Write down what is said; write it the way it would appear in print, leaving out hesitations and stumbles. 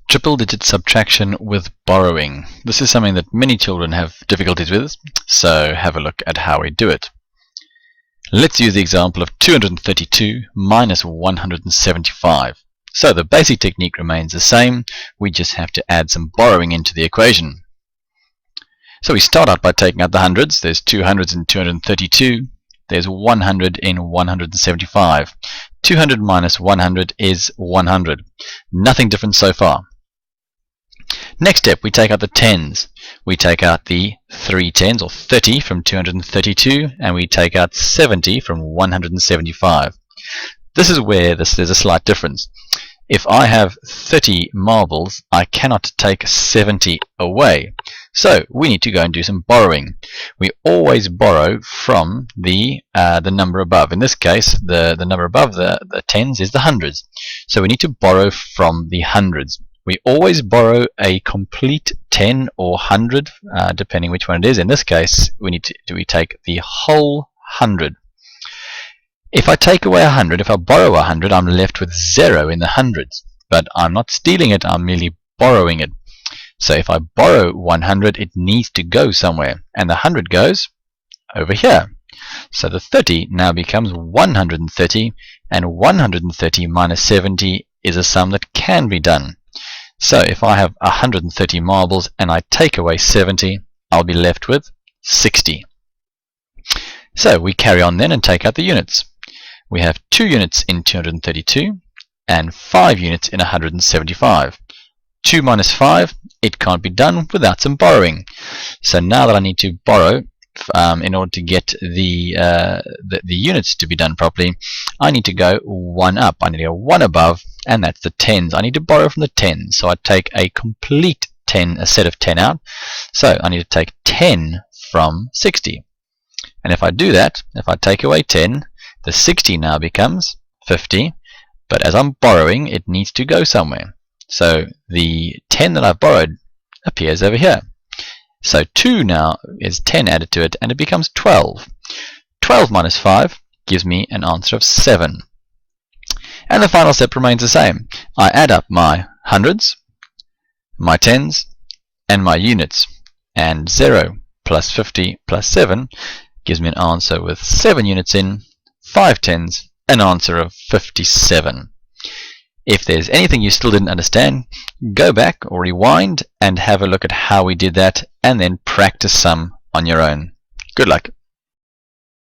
Triple digit subtraction with borrowing. This is something that many children have difficulties with, so have a look at how we do it. Let's use the example of 232 minus 175. So the basic technique remains the same, we just have to add some borrowing into the equation. So we start out by taking out the hundreds. There's 200s in 232, there's 100 in 175. 200 minus 100 is 100. Nothing different so far. Next step, we take out the tens. We take out the 3 tens, or 30 from 232, and we take out 70 from 175. This is where there's a slight difference. If I have 30 marbles, I cannot take 70 away. So we need to go and do some borrowing. We always borrow from the number above. In this case, the number above the tens is the hundreds. So we need to borrow from the hundreds. We always borrow a complete 10 or 100, depending which one it is. In this case, we take the whole 100. If I take away 100, if I borrow 100, I'm left with 0 in the hundreds. But I'm not stealing it, I'm merely borrowing it. So if I borrow 100, it needs to go somewhere. And the 100 goes over here. So the 30 now becomes 130, and 130 minus 70 is a sum that can be done. So if I have 130 marbles and I take away 70, I'll be left with 60. So we carry on then and take out the units. We have 2 units in 232 and 5 units in 175. 2 minus 5, it can't be done without some borrowing. So now that I need to borrow in order to get the units to be done properly, I need to go 1 up. I need to go 1 above, and that's the tens. I need to borrow from the tens. So I take a complete 10, a set of 10 out. So I need to take 10 from 60. And if I do that, if I take away 10, the 60 now becomes 50. But as I'm borrowing, it needs to go somewhere. So the 10 that I've borrowed appears over here. So 2 now is 10 added to it, and it becomes 12. 12 minus 5 gives me an answer of 7. And the final step remains the same. I add up my hundreds, my tens, and my units. And 0 plus 50 plus 7 gives me an answer with 7 units in, 5 tens, an answer of 57. If there's anything you still didn't understand, go back or rewind and have a look at how we did that, and then practice some on your own. Good luck.